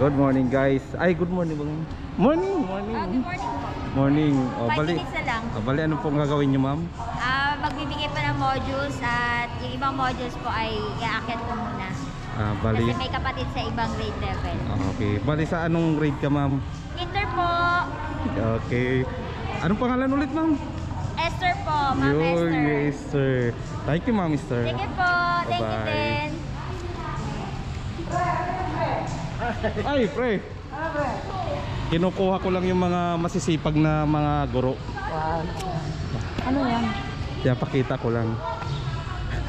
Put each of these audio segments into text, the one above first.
Good morning guys. Ay, good morning bang. Morning, morning. Good morning po. Morning. O, 5 bali. minutes na lang. Bali, ano pong gagawin niyo, ma'am? Magbibigay pa ng modules at yung ibang modules po ay iaakit ko muna. Bali. Kasi may kapatid sa ibang grade level. Okay. Bali, sa anong grade ka, ma'am? Inter po. Okay. Anong pangalan ulit, ma'am? Esther po. Ma'am Esther. Yes, sir. Thank you, ma'am, Esther. Sige po. Thank you Bye-bye. din. Ay, pre. Kinukuha ko lang yung mga masisipag na mga guro. Wow. Ano yan? Kaya pakita ko lang.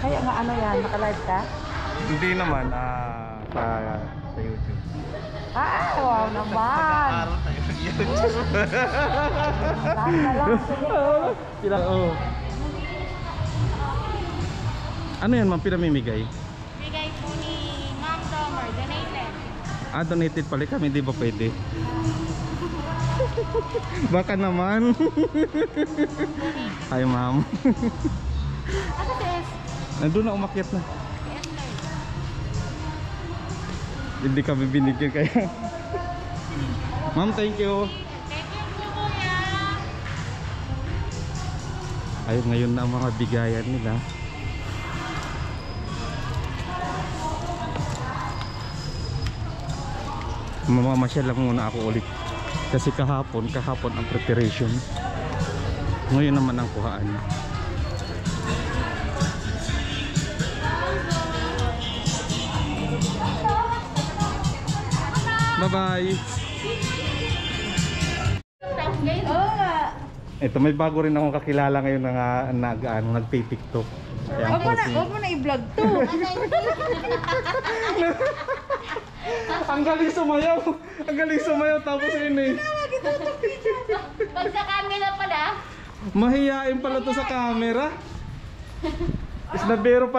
Kaya nga ano yan? Naka-live ka? Hindi naman, sa YouTube. Wow naman! Lahat na lang. Sige. Oo. Ano yan, ma'am, pinamimigay? Bigay po ni Ma'am Domer. Donated. Donated pala kami, di ba pwede? Baka naman. Hi, ma'am. Ako si Nandun na, umakyat na. Esther. Hindi kami binigyan kaya. Ma'am, thank you. Thank you po, kuya. Ayun, ngayon na ang mga bigayan nila. Mamamasyal lang muna ako ulit. Kasi kahapon ang preparation. Ngayon naman ang kuhaan. Bye-bye. Oo nga. Ito, may bago rin akong kakilala ngayon na nagpi-TikTok. Kaya ang posing. Huwag mo na i-vlog to. Ang galing sumayaw. Ang galing sumayaw tapos yun eh. Pag sa camera pala. Mahiyain pala to sa camera. Isnabero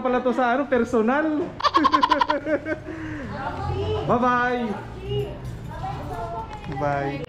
pala to sa personal. Bye-bye. Bye.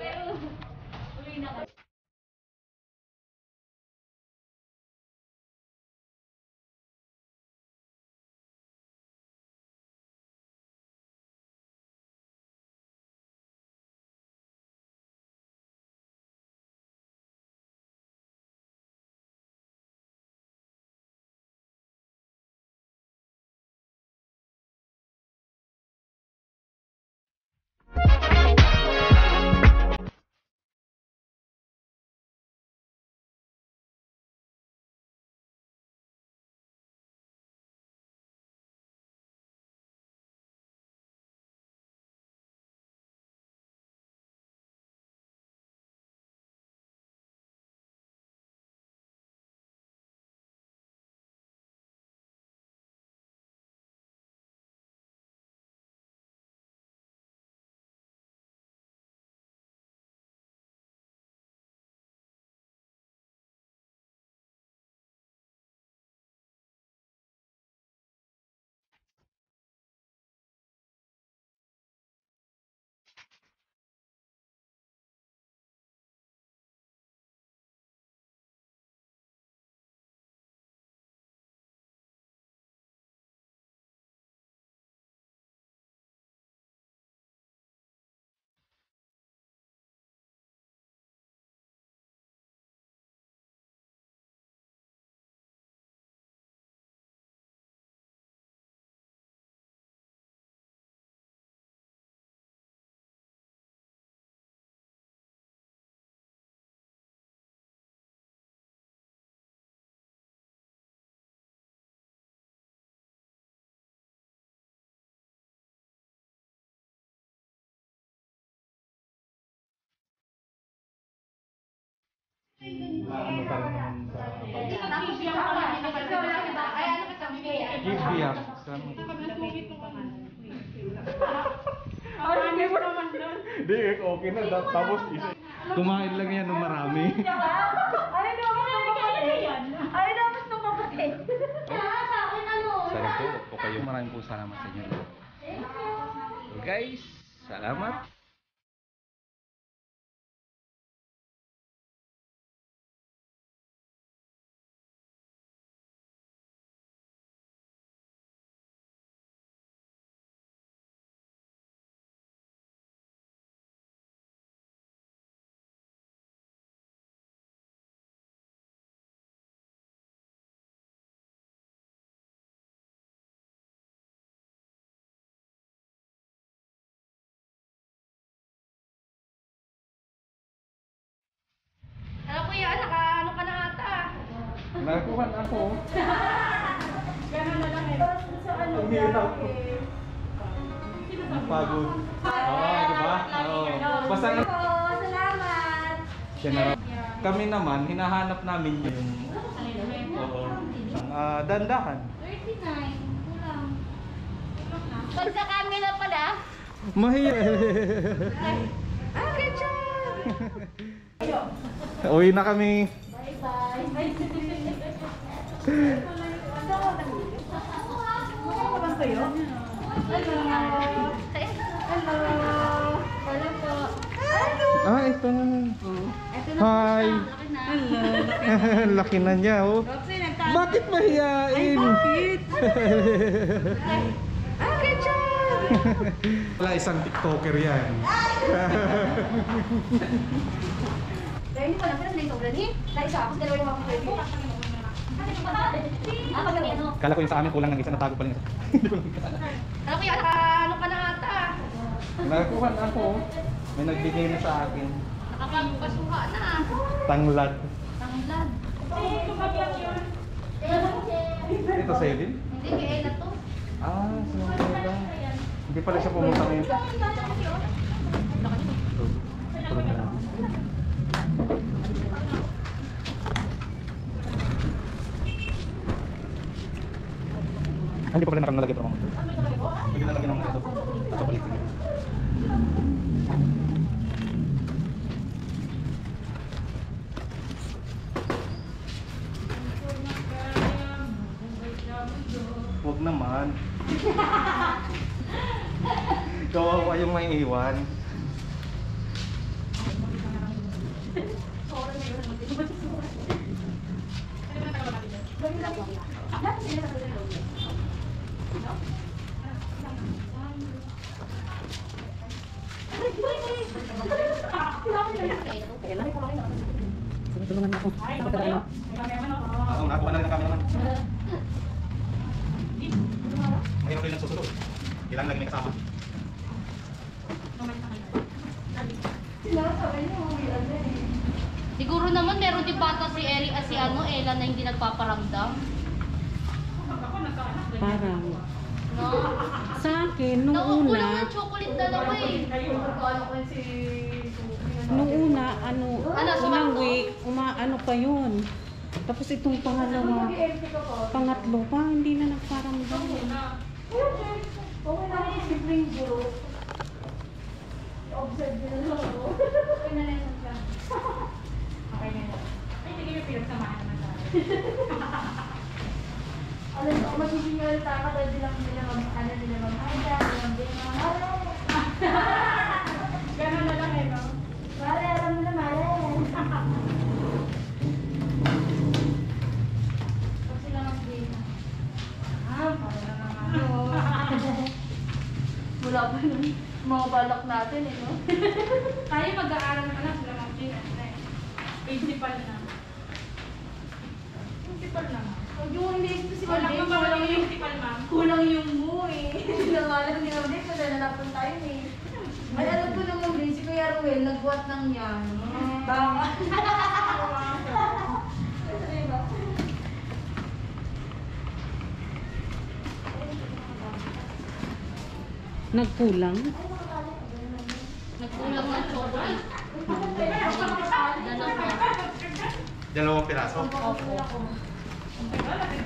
Biyak. Di, okay na. Tapos isa. Kumain lang yan ng marami. Sarap po. O kayo. Maraming po salamat sa inyo. Guys, salamat. Nakuha na ako. Gano'n na lang eh. Sa ano Ang hirap. Pagod. Oo, di ba? Oo. Basta Po, salamat. general. Kami naman, hinahanap namin yung oo. Dandahan. 39. Kulang. Pag sa camera pala. Mahiya. Okay, Chan. Uwi na kami. Bye-bye. naman kayo? Hello. Hello. Hello po. Hello. Ito na. Ito na Hi. po siya. Laki na. Laki na niya, oh. Roxy, nagtatanong. Bakit mahiyain? Bakit? Okay, Chan. Wala, isang TikToker yan. Kaya hindi ko lang pala sobrang eh. Naisa ako, dalawa yung mga pwede. Pag ano? Kala ko yung sa amin kulang ng isa, natago pa rin isa. Ano kaya, ano ka na ata? Nakakuha na ako. May nagbigay na sa akin. Nakapagpasuka na. Tanglad. Tanglad. Ito 7? Hindi, kaya Ella to. Sinunod lang. Hindi pala siya pumunta ngayon. Hindi pa pala nakalagay ito. Hindi nalagyan ng ito. Ito balik. Huwag naman. Kawawa yung may iwan. Tulungan niyo ako. Nakuha na rin ang cameraman. Mahirap rin ang susunod. Kailangan lagi may kasama. Siguro naman meron din bata si Ella na hindi nagpaparamdam. Parang. No? Sa akin, nung Nauupo lang una, ng chocolate dalawa eh. nung una, unang sumakto? week, ano pa yun. Tapos itong pangatlo pa, hindi na nagparamdam. Alam mo, magsisingal taka dahil bilang mag-haya, bilang Gano'n na lang eh, no? Mare, alam mo na, Mare. Pag sila mag-game. Para naman. Wala pa nun. Mga balak natin eh, no? Tayo mag-aaral na lang sila mag-gym. Principal na. Principal na. Pag yung hindi ito si Walang Maldek, mabalang yung principal, ma'am. kulang yung mo eh. Nangalan ni Maldek, madalalapan tayo eh. Ay, alam ko naman din, si Kuya Ruel, nagbuhat ng yan. Baka. Nagkulang? Nagkulang ng chocolate. Dalawang piraso.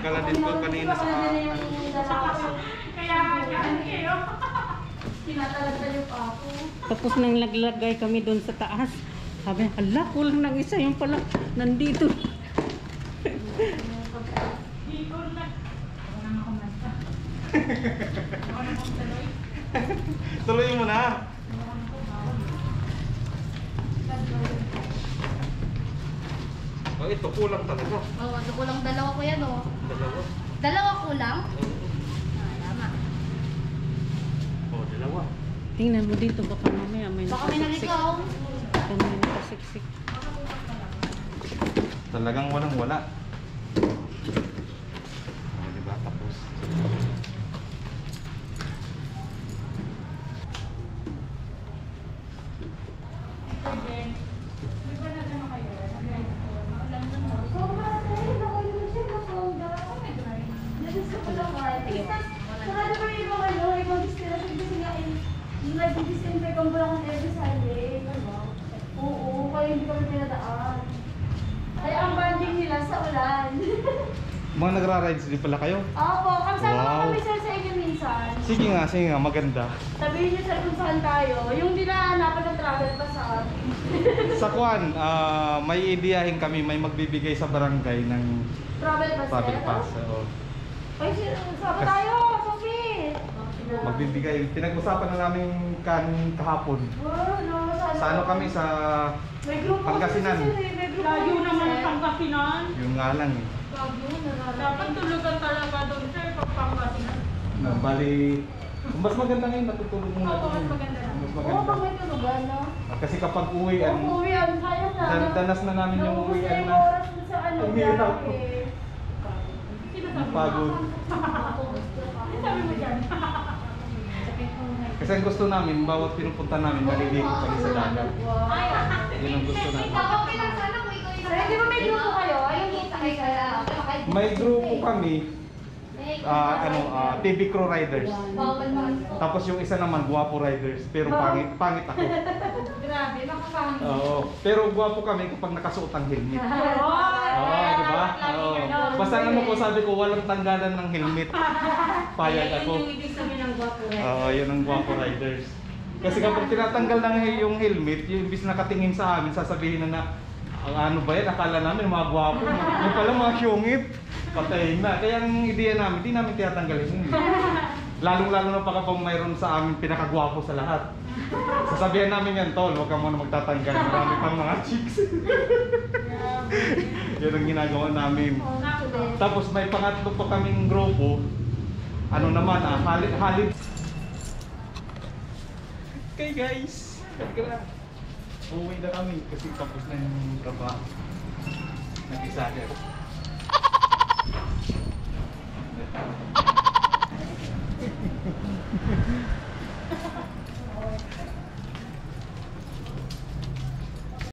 Kala din ko kanina sa Tinatalagtan yung ako. Tapos nang naglagay kami doon sa taas, sabi, hala, kulang ng isa, yung pala, nandito. Tuloy mo na. Ito kulang talaga. Oo, oh, kulang dalawa ko yan oh. Dalawa. Dalawa kulang? Tama. Dalawa. Tingnan mo dito, baka mamaya may Baka may nakasiksik. naligaw. Baka may nakasiksik. Talagang walang wala. Diba? Tapos. nag-disinfect ang bulakang every Sunday. Oo, kaya hindi kami pinadaan. Kaya ang banding nila sa ulan. Mga nagra-rides din pala kayo? Opo, kasama Wow. kami sir sa inyo minsan. Sige nga, maganda. Sabihin niyo sir kung saan tayo. Yung dinahanapan ng travel pa sa atin. Sa Kwan, may ideyahin kami, may magbibigay sa barangay ng Travel pa travel sir? pass. Oo. Ay sir, sama tayo, Sophie! Magbibigay, pinag-usapan na namin kahapon. Oh, no, Sa ano kami, sa may grupo Pangasinan. kasi, sir, eh, may grupo Layo kasi, naman sir. ang Pangasinan. yung nga lang eh. Bago, nararating. Dapat tulugan talaga doon, sir, pag Pangasinan. Bali, mas maganda ngayon natutulog muna. Oo, mas maganda na. Mas Oo, maganda. pag may tulugan, no? Kasi kapag uwi, Oo, uwian, sayang na. no? danas na namin yung Naubos uwian yung na. oras dun sa ano, Ang hirap. biyahe. Sino sabi mo? Pagod. Ano sabi mo dyan? Kasi ang gusto namin, bawat pinupunta namin, maliligo kami sa dagat. Wow. Yun ang gusto namin. Okay lang sana kung ikaw yung... Di ba may grupo kayo? Ayun, kita kayo. May grupo kami, TV Crew Riders. Bawal man. Tapos yung isa naman, Guwapo Riders. Pero pangit ako. Grabe, makapangit. Oo. Pero guwapo kami kapag nakasuot ang helmet. Oo, Oo, di ba? Oo. Basta ano ko, sabi ko, walang tanggalan ng helmet. Payag ako. Yung ibig sabihin ng gwapo. Oo, yun ang Guwapo Riders. Kasi kapag tinatanggal ng yung helmet, yung imbis nakatingin sa amin, sasabihin na ano ba yan, akala namin mga gwapo. Yung pala mga syungit. Patay na. Kaya ang ideya namin, di namin tinatanggal yung helmet. Lalong-lalo na pa kapag mayroon sa amin pinakagwapo sa lahat. Sasabihan namin yan, tol, huwag ka muna magtatanggal. Marami pang mga chicks. Yan ang ginagawa namin. Tapos may pangatlo pa kaming grupo. Ano naman, halid. Okay guys, uwi na kami kasi tapos na yung trabaho. Nag-isa agad.